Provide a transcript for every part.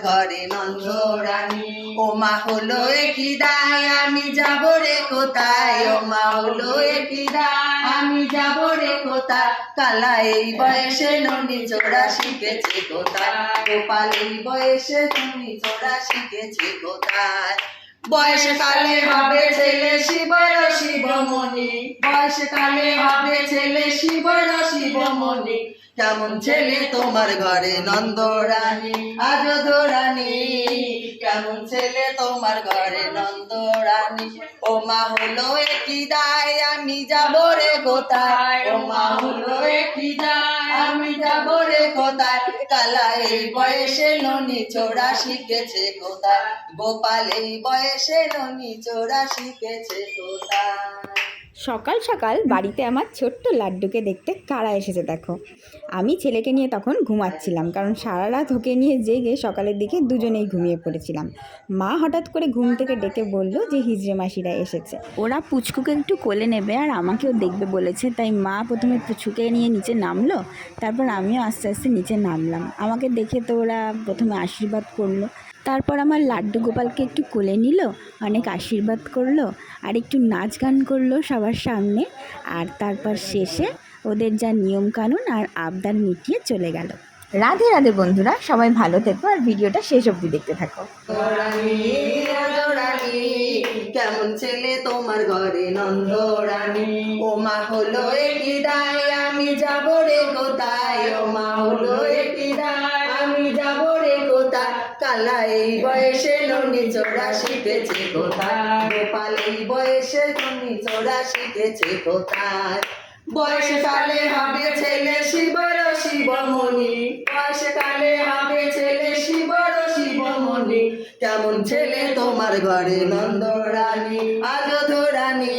ঘরে নন্দরানী ও মা হলো একই দায় আমি যাব রে কোথায় ও মা হলো একই দায় আমি যাব রে কোথায় কালা এই বয়সে ননি চোরা শিখেছে কোথায় গোপাল এই বয়সে ননি চোরা শিখেছে কোথায় বয়সকালে হবে ছেলে শিবর শিবমণি বয়সকালে হবে ছেলে শিবর শিবমণি কেমন ছেলে তোমার ঘরে নন্দরানী আজ ধরানী কেমন ছেলে তোমার ঘরে নন্দরানী ও মা হলো একই দায় আমি যাব রে কোথায় ও মা হলো একই দায় আমি যাব রে কোথায় কালা এই বয়সে ননি চোরা শিখেছে কোথায় গোপাল এই বয়সে ননি চোরা শিখেছে কোথায়। সকাল সকাল বাড়িতে আমার ছোট্ট লাড্ডুকে দেখতে কারা এসেছে দেখো। আমি ছেলেকে নিয়ে তখন ঘুমাচ্ছিলাম, কারণ সারা রাত ওকে নিয়ে জেগে সকালের দিকে দুজনেই ঘুমিয়ে পড়েছিলাম। মা হঠাৎ করে ঘুম থেকে ডেকে বলল যে হিজড়ে মাসিরা এসেছে, ওরা পুচকুকে একটু কোলে নেবে আর আমাকেও দেখবে বলেছে। তাই মা প্রথমে পুচকুকে নিয়ে নিচে নামলো, তারপর আমিও আস্তে আস্তে নিচে নামলাম। আমাকে দেখে তো ওরা প্রথমে আশীর্বাদ করলো, তারপর আমার লাড্ডু গোপালকে একটু কোলে নিল, অনেক আশীর্বাদ করলো আর একটু নাচ গান করলো সবার সামনে। আর তারপর শেষে ওদের যা নিয়ম কানুন আর আবদার মিটিয়ে চলে গেল। রাধে রাধে বন্ধুরা, সবাই ভালো থেকো আর ভিডিওটা শেষ অবধি দেখতে থাকো। কেমন ছেলে তোমার ঘরে নন্দরানী ও মা হলো একই দায় আমি যাব রে কোথায় ও মা হলো একই দায় আমি যাব রে কোথায় কালা এই বয়সে ননি চোরা শিখেছে কোথায় গোপাল এই বয়সে ননি চোরা শিখেছে কোথায় বয়সকালে হবে ছেলে শিবর শিবমণি বয়সকালে হবে ছেলে শিবর শিবমণি কেমন ছেলে তোমার ঘরে নন্দরানী আজ ধরানী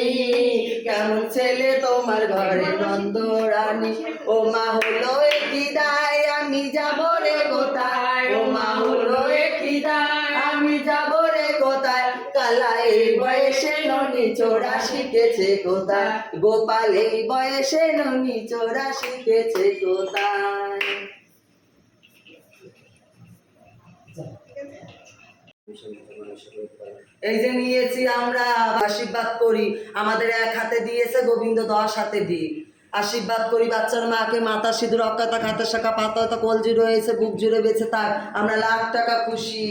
কেমন ছেলে তোমার ঘরে নন্দরানী ও মা হলো একই দায় আমি যাব রে কোথায় ও মা হলো একই দায় আমি যাব রে কোথায় কালা এই বয়সে ননি চোরা শিখেছে কোথায় গোপাল এই বয়সে ননি চোরা শিখেছে কোথায়। এই যে নিয়েছি আমরা আশীর্বাদ করি, আমাদের এক হাতে দিয়েছে গোবিন্দ 10 হাতে দিই। আশীর্বাদ করি বাচ্চার মাকে, মাথা সিঁদুর অক্ষতা খাতা শাখা পাতা কলজি রয়েছে বুক জুড়ে বেঁচে থাক, আমরা লাখ টাকা খুশি।